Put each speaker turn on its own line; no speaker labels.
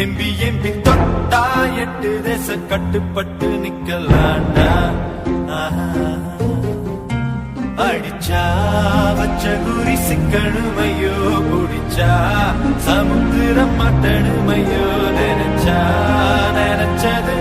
MP MP தொட்டா 8 தேச கட்டுப்பட்டு நிக்கலாண்டா. அடிச்சா வச்ச குறி சிக்கணுமையோ, குடிச்சா சமுத்திரம் மட்டணுமையோ, நினைச்சா நினைச்சது